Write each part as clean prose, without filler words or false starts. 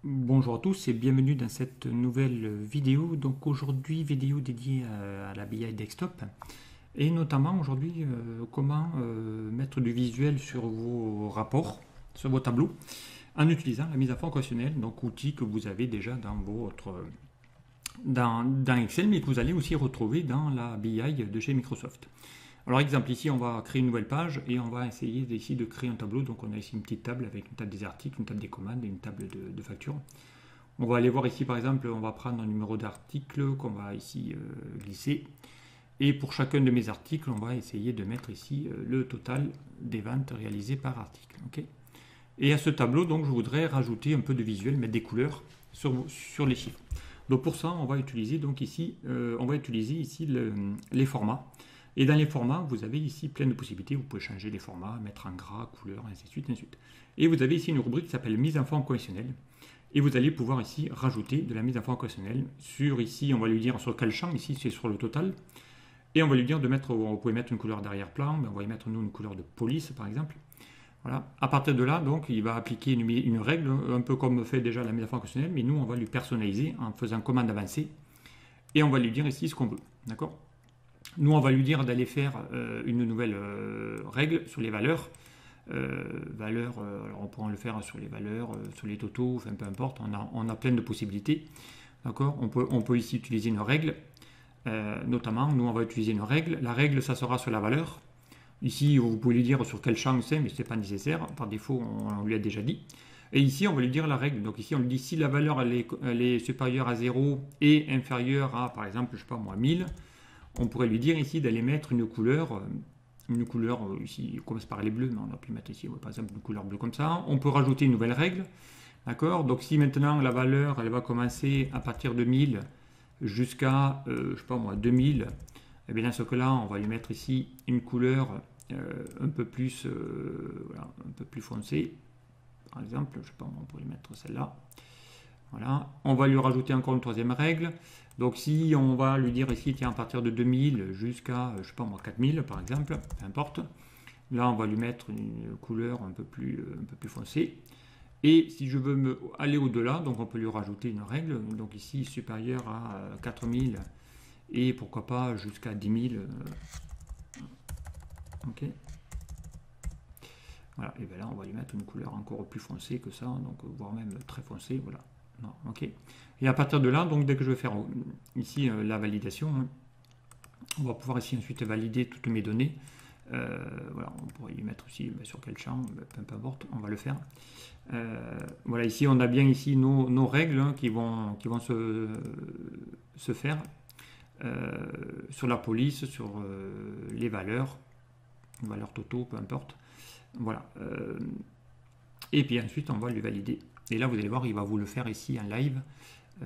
Bonjour à tous et bienvenue dans cette nouvelle vidéo. Donc aujourd'hui, vidéo dédiée à la BI Desktop et notamment aujourd'hui comment mettre du visuel sur vos rapports, sur vos tableaux en utilisant la mise à fond conditionnelle, donc outil que vous avez déjà dans dans Excel mais que vous allez aussi retrouver dans la BI de chez Microsoft. Alors exemple ici on va créer une nouvelle page et on va essayer ici de créer un tableau. Donc on a ici une petite table avec une table des articles, une table des commandes et une table de factures. On va aller voir ici par exemple, on va prendre un numéro d'article qu'on va ici glisser. Et pour chacun de mes articles, on va essayer de mettre ici le total des ventes réalisées par article. Okay, et à ce tableau, donc, je voudrais rajouter un peu de visuel, mettre des couleurs sur les chiffres. Donc pour ça, on va utiliser donc ici, les formats. Et dans les formats, vous avez ici plein de possibilités. Vous pouvez changer les formats, mettre en gras, couleur, ainsi de suite, ainsi de suite. Et vous avez ici une rubrique qui s'appelle mise en forme conditionnelle. Et vous allez pouvoir ici rajouter de la mise en forme conditionnelle sur ici, on va lui dire sur quel champ, ici c'est sur le total. Et on va lui dire de mettre, on pouvait mettre une couleur d'arrière-plan, mais on va y mettre nous une couleur de police par exemple. Voilà. À partir de là, donc, il va appliquer une règle, un peu comme fait déjà la mise en forme conditionnelle, mais nous on va lui personnaliser en faisant commande avancée. Et on va lui dire ici ce qu'on veut. D'accord ? Nous, on va lui dire d'aller faire une nouvelle règle sur les valeurs. Alors on pourra le faire sur les valeurs, sur les totaux, enfin peu importe, on a plein de possibilités. D'accord ? On peut ici utiliser une règle, notamment, nous on va utiliser une règle. La règle, ça sera sur la valeur. Ici, vous pouvez lui dire sur quel champ c'est, mais ce n'est pas nécessaire. Par défaut, on lui a déjà dit. Et ici, on va lui dire la règle. Donc ici, on lui dit si la valeur elle est supérieure à 0 et inférieure à, par exemple, je sais pas moi, 1000, on pourrait lui dire ici d'aller mettre une couleur ici, commence par les bleus, mais on a pu mettre ici, par exemple, une couleur bleue comme ça. On peut rajouter une nouvelle règle, d'accord ? Donc si maintenant la valeur, elle va commencer à partir de 1000 jusqu'à, je sais pas moi, 2000, et bien dans ce cas-là, on va lui mettre ici une couleur un peu plus, un peu plus foncée. Par exemple, je sais pas, on pourrait lui mettre celle-là. Voilà. On va lui rajouter encore une troisième règle. Donc si on va lui dire ici, tiens, à partir de 2000 jusqu'à, je sais pas moi, 4000 par exemple, peu importe. Là, on va lui mettre une couleur un peu plus foncée. Et si je veux aller au-delà, donc on peut lui rajouter une règle. Donc ici, supérieur à 4000 et pourquoi pas jusqu'à 10 000. Ok. Voilà, et bien là, on va lui mettre une couleur encore plus foncée que ça, donc voire même très foncée, voilà. Non, ok. Et à partir de là, donc dès que je vais faire ici la validation, hein, on va pouvoir ici ensuite valider toutes mes données. Voilà, on pourrait lui mettre aussi sur quel champ, peu importe, on va le faire. Voilà, ici on a bien ici nos règles hein, qui vont se faire sur la police, sur les valeurs totaux, peu importe. Voilà. Et puis ensuite on va lui valider. Et là vous allez voir, il va vous le faire ici en live.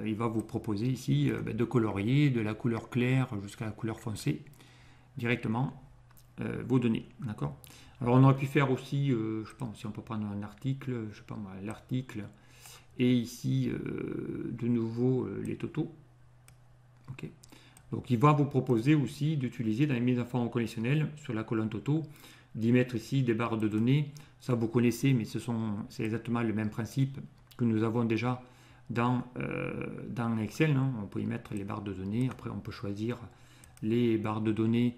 Il va vous proposer ici de colorier de la couleur claire jusqu'à la couleur foncée directement vos données. D'accord ? Alors on aurait pu faire aussi, je pense, si on peut prendre un article, je sais pas moi, l'article, et ici de nouveau les totaux. Ok. Donc il va vous proposer aussi d'utiliser dans les mises en forme conditionnelles sur la colonne totaux, d'y mettre ici des barres de données. Ça vous connaissez, mais c'est exactement le même principe que nous avons déjà dans Excel. Hein. On peut y mettre les barres de données. Après, on peut choisir les barres de données,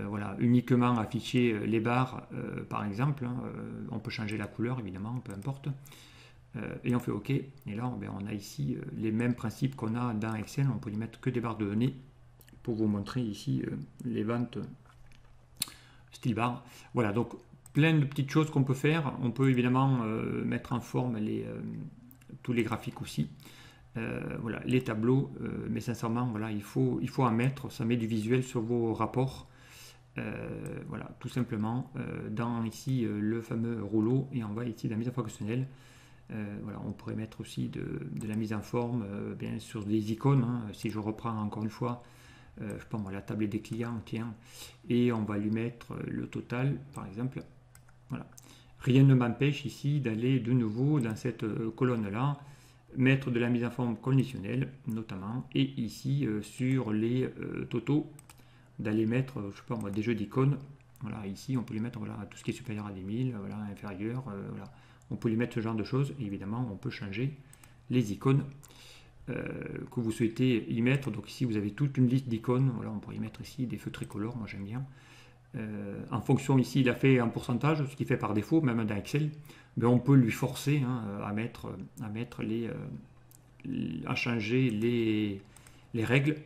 voilà, uniquement afficher les barres, par exemple. Hein. On peut changer la couleur, évidemment, peu importe. Et on fait OK. Et là, on a ici les mêmes principes qu'on a dans Excel. On peut y mettre que des barres de données pour vous montrer ici les ventes style bar. Voilà, donc plein de petites choses qu'on peut faire. On peut évidemment mettre en forme tous les graphiques aussi. Voilà, les tableaux, mais sincèrement, voilà, il faut en mettre. Ça met du visuel sur vos rapports. Voilà, tout simplement, dans ici le fameux rouleau, et on va ici la mise en forme fonctionnelle. Voilà, on pourrait mettre aussi de la mise en forme, bien sûr des icônes. Hein. Si je reprends encore une fois, je sais pas moi, la table des clients, tiens, et on va lui mettre le total, par exemple. Voilà. Rien ne m'empêche ici d'aller de nouveau dans cette colonne-là, mettre de la mise en forme conditionnelle, notamment, et ici sur les totaux, d'aller mettre, je sais pas moi, des jeux d'icônes. Voilà, ici on peut lui mettre voilà, tout ce qui est supérieur à 10 000, voilà, inférieur, voilà. On peut lui mettre ce genre de choses, et évidemment on peut changer les icônes que vous souhaitez y mettre. Donc ici, vous avez toute une liste d'icônes. Voilà, on pourrait y mettre ici des feux tricolores, moi j'aime bien. En fonction, ici, il a fait un pourcentage, ce qui fait par défaut, même dans Excel. Mais on peut lui forcer à mettre à changer les règles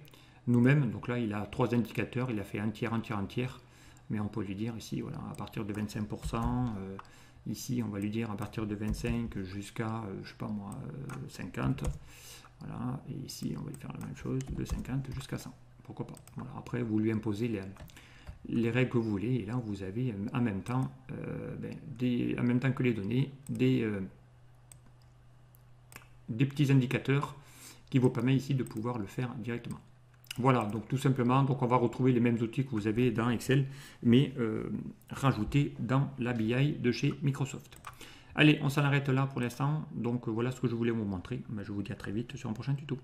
nous-mêmes. Donc là, il a 3 indicateurs, il a fait un tiers, un tiers, un tiers. Mais on peut lui dire ici, voilà, à partir de 25%, ici, on va lui dire à partir de 25 jusqu'à, je sais pas moi, 50. Voilà, et ici, on va lui faire la même chose, de 50 jusqu'à 100. Pourquoi pas. Voilà, après, vous lui imposez les règles que vous voulez, et là, vous avez en même temps, en même temps que les données, des petits indicateurs qui vous permettent ici de pouvoir le faire directement. Voilà, donc tout simplement, donc on va retrouver les mêmes outils que vous avez dans Excel, mais rajoutés dans la BI de chez Microsoft. Allez, on s'en arrête là pour l'instant. Donc voilà ce que je voulais vous montrer. Je vous dis à très vite sur un prochain tuto.